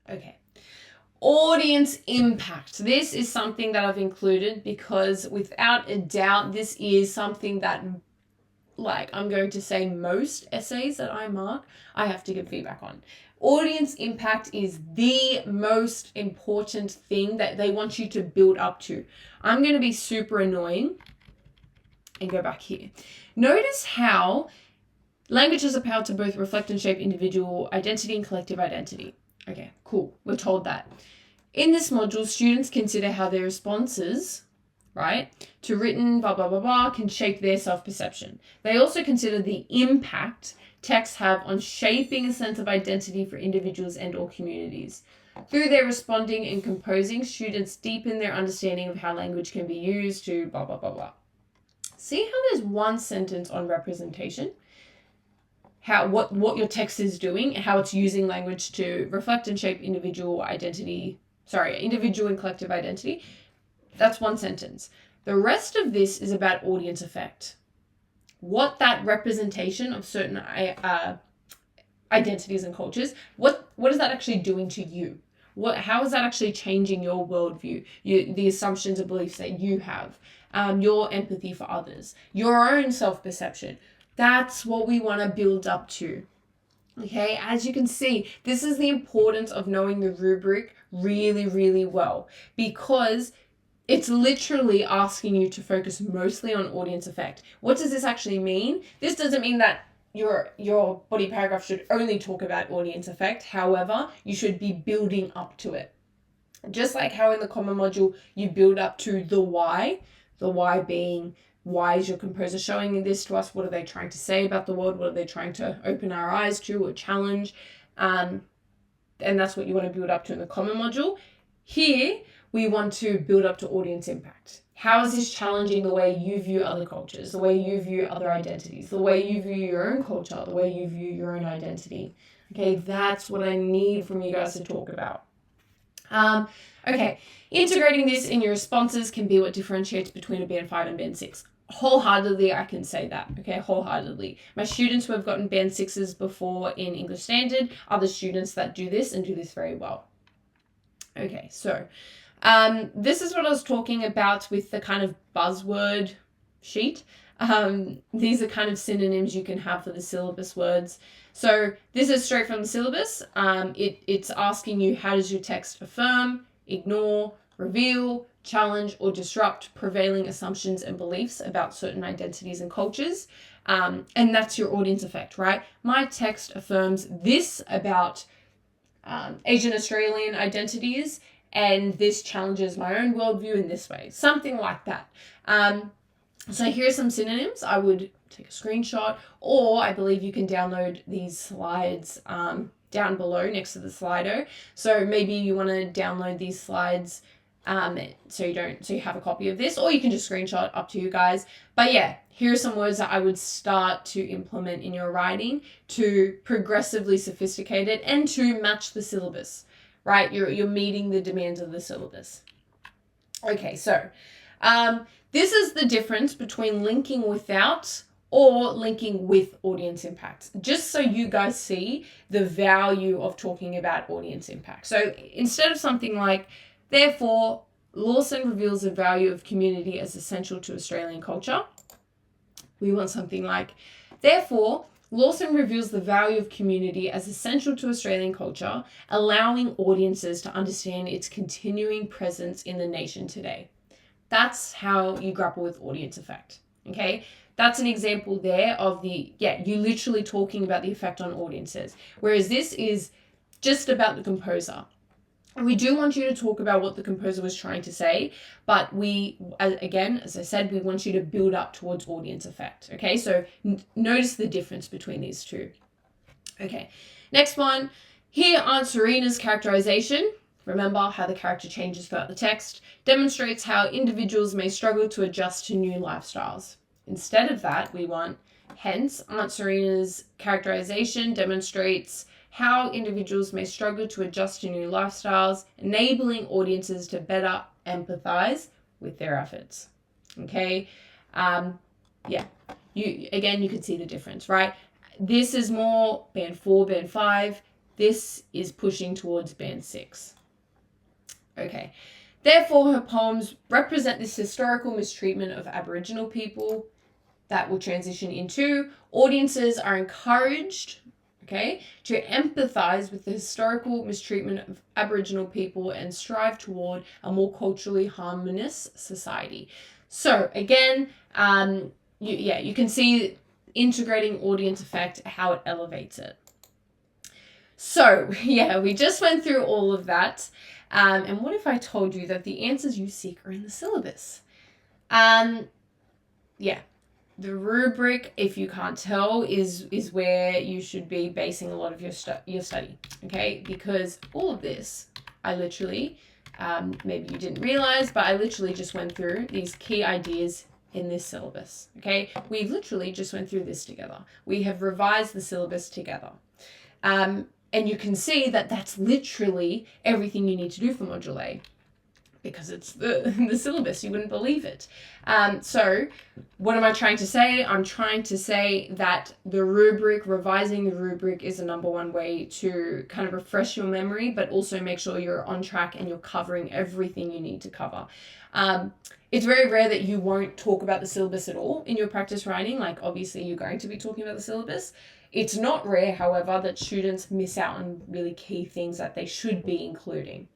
Okay. Audience impact. This is something that I've included because without a doubt, this is something that, like, I'm going to say most essays that I mark, I have to give feedback on. Audience impact is the most important thing that they want you to build up to. I'm going to be super annoying and go back here. Notice how language has a power to both reflect and shape individual identity and collective identity. Okay, cool. We're told that. In this module, students consider how their responses, right, to written blah, blah, blah, blah, can shape their self-perception. They also consider the impact texts have on shaping a sense of identity for individuals and or communities. Through their responding and composing, students deepen their understanding of how language can be used to blah, blah, blah, blah. See how there's one sentence on representation? How what your text is doing, how it's using language to reflect and shape individual and collective identity. That's one sentence. The rest of this is about audience effect. What that representation of certain identities and cultures, what is that actually doing to you? How is that actually changing your worldview, the assumptions and beliefs that you have, your empathy for others, your own self-perception? That's what we want to build up to. Okay, as you can see, this is the importance of knowing the rubric really, really well, because it's literally asking you to focus mostly on audience effect. What does this actually mean? This doesn't mean that your body paragraph should only talk about audience effect. However, you should be building up to it. Just like how in the common module, you build up to the why being, why is your composer showing this to us? What are they trying to say about the world? What are they trying to open our eyes to or challenge? And that's what you want to build up to in the common module. Here, we want to build up to audience impact. How is this challenging the way you view other cultures, the way you view other identities, the way you view your own culture, the way you view your own identity? Okay, that's what I need from you guys to talk about. Okay, integrating this in your responses can be what differentiates between a band 5 and band 6. Wholeheartedly, I can say that, okay, wholeheartedly. My students who have gotten band 6s before in English Standard are the students that do this and do this very well. Okay, so this is what I was talking about with the kind of buzzword sheet. These are kind of synonyms you can have for the syllabus words. So this is straight from the syllabus. It's asking you, how does your text affirm, ignore, reveal, challenge, or disrupt prevailing assumptions and beliefs about certain identities and cultures? And that's your audience effect, right? My text affirms this about Asian Australian identities, and this challenges my own worldview in this way. Something like that. So here are some synonyms. I would take a screenshot, or I believe you can download these slides down below next to the Slido. So maybe you want to download these slides so you have a copy of this, or you can just screenshot, up to you guys. But yeah, here are some words that I would start to implement in your writing to progressively sophisticate it and to match the syllabus, right? You're meeting the demands of the syllabus. Okay, so this is the difference between linking without or linking with audience impact, just so you guys see the value of talking about audience impact. So instead of something like, therefore, Lawson reveals the value of community as essential to Australian culture, we want something like, therefore, Lawson reveals the value of community as essential to Australian culture, allowing audiences to understand its continuing presence in the nation today. That's how you grapple with audience effect, okay? That's an example there of you literally talking about the effect on audiences, whereas this is just about the composer. We do want you to talk about what the composer was trying to say, but again, as I said, we want you to build up towards audience effect, okay? So notice the difference between these two. Okay, next one. Here, Aunt Serena's characterization, remember how the character changes throughout the text, demonstrates how individuals may struggle to adjust to new lifestyles. Instead of that, we want, hence, Aunt Serena's characterization demonstrates how individuals may struggle to adjust to new lifestyles, enabling audiences to better empathize with their efforts. Okay, you can see the difference, right? This is more band 4, band 5. this is pushing towards band 6. Okay. Therefore, her poems represent this historical mistreatment of Aboriginal people that will transition into audiences are encouraged, okay, to empathize with the historical mistreatment of Aboriginal people and strive toward a more culturally harmonious society. So again, you can see integrating audience effect, how it elevates it. So yeah, we just went through all of that. And what if I told you that the answers you seek are in the syllabus? Yeah. The rubric, if you can't tell, is where you should be basing a lot of your study, okay? Because all of this, I literally, maybe you didn't realize, but I literally just went through these key ideas in this syllabus, okay? We literally just went through this together. We have revised the syllabus together. And you can see that that's literally everything you need to do for Module A, because it's the syllabus. You wouldn't believe it. So what am I trying to say? I'm trying to say that the rubric, revising the rubric, is the number one way to kind of refresh your memory, but also make sure you're on track and you're covering everything you need to cover. It's very rare that you won't talk about the syllabus at all in your practice writing. Like, obviously you're going to be talking about the syllabus. It's not rare, however, that students miss out on really key things that they should be including.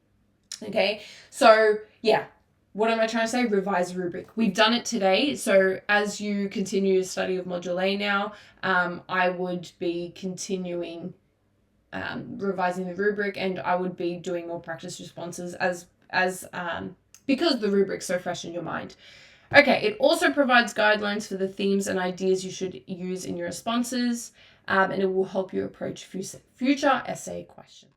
Okay, so yeah, what am I trying to say? Revise rubric. We've done it today. So as you continue to study of Module A now, I would be continuing revising the rubric, and I would be doing more practice responses as because the rubric's so fresh in your mind. Okay, it also provides guidelines for the themes and ideas you should use in your responses, and it will help you approach future essay questions.